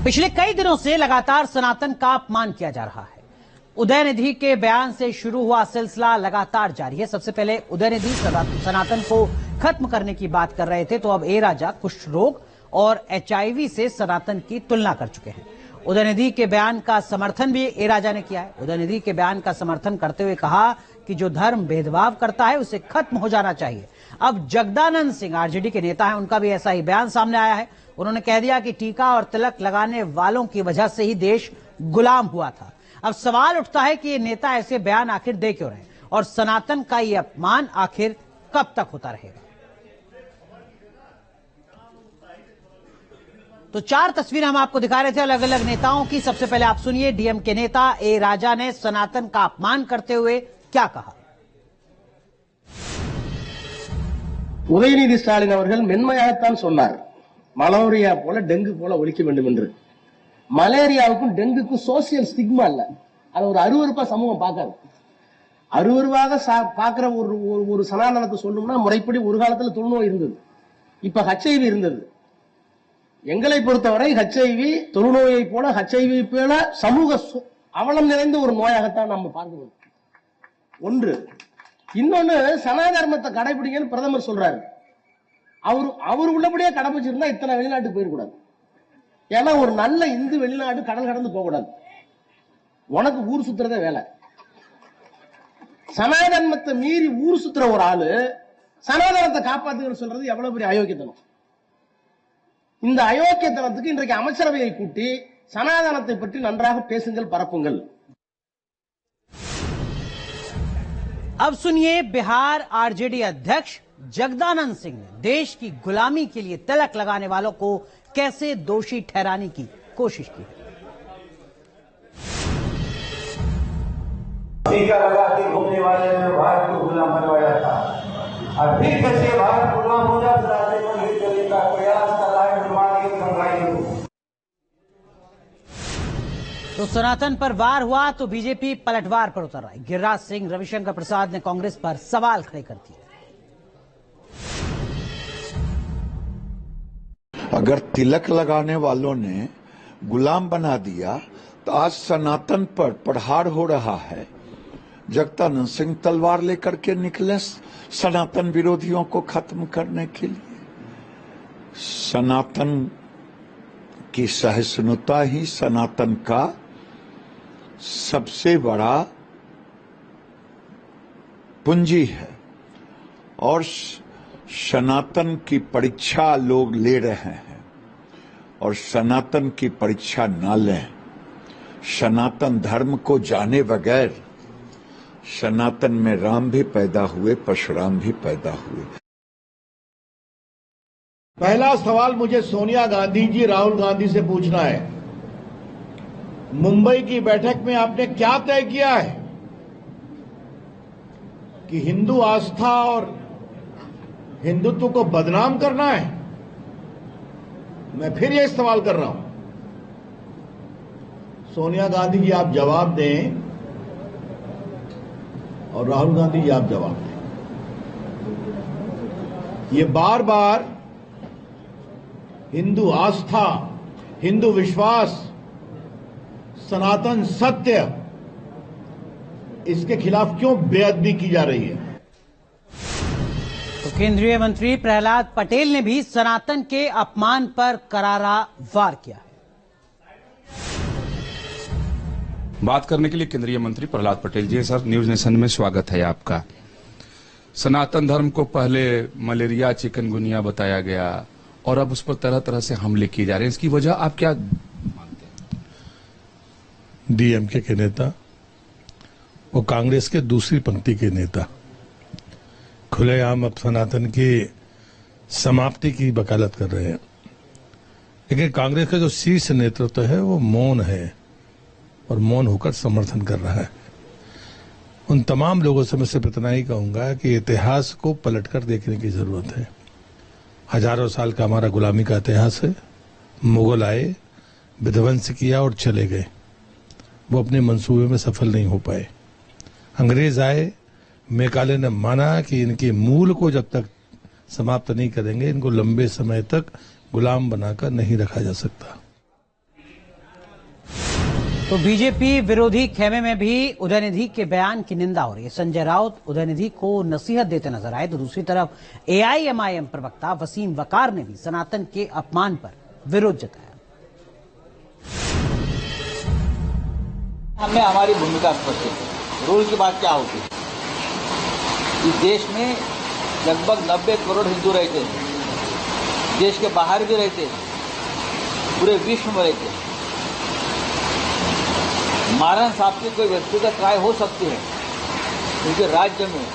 पिछले कई दिनों से लगातार सनातन का अपमान किया जा रहा है। उदयनिधि के बयान से शुरू हुआ सिलसिला लगातार जारी है। सबसे पहले उदयनिधि सनातन को खत्म करने की बात कर रहे थे, तो अब ए राजा कुष्ठ रोग और HIV से सनातन की तुलना कर चुके हैं। उदयनिधि के बयान का समर्थन भी ए राजा ने किया है। उदयनिधि के बयान का समर्थन करते हुए कहा कि जो धर्म भेदभाव करता है उसे खत्म हो जाना चाहिए। अब जगदानंद सिंह आरजेडी के नेता हैं, उनका भी ऐसा ही बयान सामने आया है। उन्होंने कह दिया कि टीका और तिलक लगाने वालों की वजह से ही देश गुलाम हुआ था। अब सवाल उठता है कि ये नेता ऐसे बयान आखिर दे क्यों रहे और सनातन का ये अपमान आखिर कब तक होता रहेगा। तो 4 तस्वीरें हम आपको दिखा रहे थे अलग अलग नेताओं की। सबसे पहले आप सुनिए डीएम के नेता ए राजा ने सनातन का अपमान करते हुए क्या कहा। உதயநிதி ஸ்டாலின் அவர்கள் மென்மையாகத்தான் சொன்னார், மலேரியா போல டெங்கு போல ஒழிக்க வேண்டும் என்று. மலேரியாவுக்கும் டெங்குக்கும் சோசியல் ஸ்டிக்மா இல்ல, அது ஒரு அருவருப்பா சமூகம் பார்க்காது. அருவருவாக பார்க்கிற ஒரு சனாதனத்தை சொல்லணும்னா முறைப்படி ஒரு காலத்துல தொழுநோய் இருந்தது, இப்ப HIV இருந்தது. எங்களை பொறுத்தவரை HIV தொழுநோயை போல HIV போல சமூக அவலம் நிறைந்த ஒரு நோயாகத்தான் நம்ம பார்க்கிறோம். ஒன்று. இன்னொன்னு, சனாதர்மத்தை கடைபிடிங்கன்னு பிரதமர் சொல்றாரு. அவர் உள்ளபடியே கடைபிடிச்சிருந்தா இத்தனை வெளிநாட்டுக்கு போயிடக்கூடாது. ஏன்னா ஒரு நல்ல இந்து வெளிநாடு கடல் கடந்து போக கூடாது. உனக்கு ஊர் சுத்துறதே வேலை. சனாதர்மத்தை மீறி ஊர் சுத்துற ஒரு ஆளு சனாதனத்தை காப்பாத்துன்னு சொல்றது எவ்வளவு பெரிய அயோக்கியத்தனம். இந்த அயோக்கியத்தனத்துக்கு இன்றைக்கு அமைச்சரவையை கூட்டி சனாதனத்தை பற்றி நன்றாக பேசுங்கள், பரப்புங்கள். अब सुनिए बिहार आरजेडी अध्यक्ष जगदानंद सिंह ने देश की गुलामी के लिए तिलक लगाने वालों को कैसे दोषी ठहराने की कोशिश की। टीका लगा के घूमने वाले ने भारत को गुलाम बनवाया था, और फिर कैसे भारत गुलाम हो जाता है का प्रयास कर रहा है निर्माण की। तो सनातन पर वार हुआ तो बीजेपी पलटवार पर उतर आई। गिरिराज सिंह, रविशंकर प्रसाद ने कांग्रेस पर सवाल खड़े कर दिए। अगर तिलक लगाने वालों ने गुलाम बना दिया तो आज सनातन पर प्रहार हो रहा है। जगदानंद सिंह तलवार लेकर के निकले सनातन विरोधियों को खत्म करने के लिए। सनातन की सहिष्णुता ही सनातन का सबसे बड़ा पूंजी है, और सनातन की परीक्षा लोग ले रहे हैं, और सनातन की परीक्षा ना लें। सनातन धर्म को जाने बगैर सनातन में राम भी पैदा हुए, परशुराम भी पैदा हुए। पहला सवाल मुझे सोनिया गांधी जी, राहुल गांधी से पूछना है, मुंबई की बैठक में आपने क्या तय किया है कि हिंदू आस्था और हिंदुत्व को बदनाम करना है? मैं फिर ये सवाल कर रहा हूं, सोनिया गांधी जी आप जवाब दें और राहुल गांधी जी आप जवाब दें। ये बार बार हिंदू आस्था, हिंदू विश्वास, सनातन सत्य, इसके खिलाफ क्यों बेअदबी की जा रही है? तो केंद्रीय मंत्री प्रहलाद पटेल ने भी सनातन के अपमान पर करारा वार किया है। बात करने के लिए केंद्रीय मंत्री प्रहलाद पटेल जी। सर, न्यूज नेशन में स्वागत है आपका। सनातन धर्म को पहले मलेरिया, चिकनगुनिया बताया गया और अब उस पर तरह तरह से हमले किए जा रहे हैं, इसकी वजह आप क्या मानते हैं? डीएमके के नेता वो कांग्रेस के दूसरी पंक्ति के नेता खुलेआम अब सनातन की समाप्ति की वकालत कर रहे हैं। लेकिन कांग्रेस का जो शीर्ष नेतृत्व है वो मौन है और मौन होकर समर्थन कर रहा है। उन तमाम लोगों से मैं सिर्फ इतना ही कहूंगा कि इतिहास को पलटकर देखने की जरूरत है। हजारों साल का हमारा गुलामी का इतिहास है। मुगल आए, विध्वंस किया और चले गए, वो अपने मंसूबे में सफल नहीं हो पाए। अंग्रेज आए, मैकाले ने माना कि इनके मूल को जब तक समाप्त नहीं करेंगे, इनको लंबे समय तक गुलाम बनाकर नहीं रखा जा सकता। तो बीजेपी विरोधी खेमे में भी उदयनिधि के बयान की निंदा हो रही है। संजय राउत उदयनिधि को नसीहत देते नजर आए, तो दूसरी तरफ एआईएमआईएम प्रवक्ता वसीम वकार ने भी सनातन के अपमान पर विरोध जताया। हमें हमारी भूमिका स्पष्ट है। रूल की बात क्या होती है? इस देश में लगभग 90 करोड़ हिंदू रहते हैं, देश के बाहर भी रहते हैं, पूरे विश्व में रहते हैं। महाराज साहब की कोई व्यक्तिगत राय हो सकती है, उनके राज्य में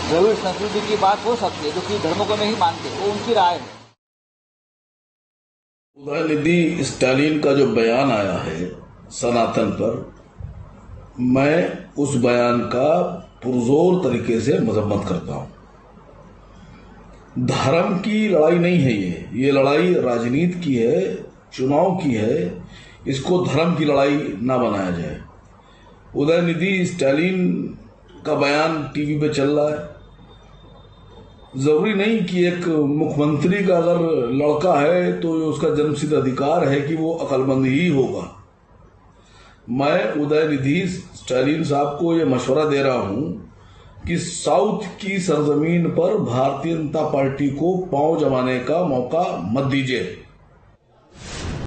द्रविड़ संस्कृति की बात हो सकती है, जो कि धर्मों को नहीं मानते, वो उनकी राय है। उदयनिधि स्टालिन का जो बयान आया है सनातन पर, मैं उस बयान का पुरजोर तरीके से मजम्मत करता हूं। धर्म की लड़ाई नहीं है ये लड़ाई राजनीति की है, चुनाव की है। इसको धर्म की लड़ाई ना बनाया जाए। उदयनिधि स्टालिन का बयान टीवी पे चल रहा है। जरूरी नहीं कि एक मुख्यमंत्री का अगर लड़का है तो उसका जन्मसिद्ध अधिकार है कि वो अक्लमंद ही होगा। मैं उदयनिधि स्टालिन साहब को ये मशवरा दे रहा हूं कि साउथ की सरजमीन पर भारतीय जनता पार्टी को पांव जमाने का मौका मत दीजिए।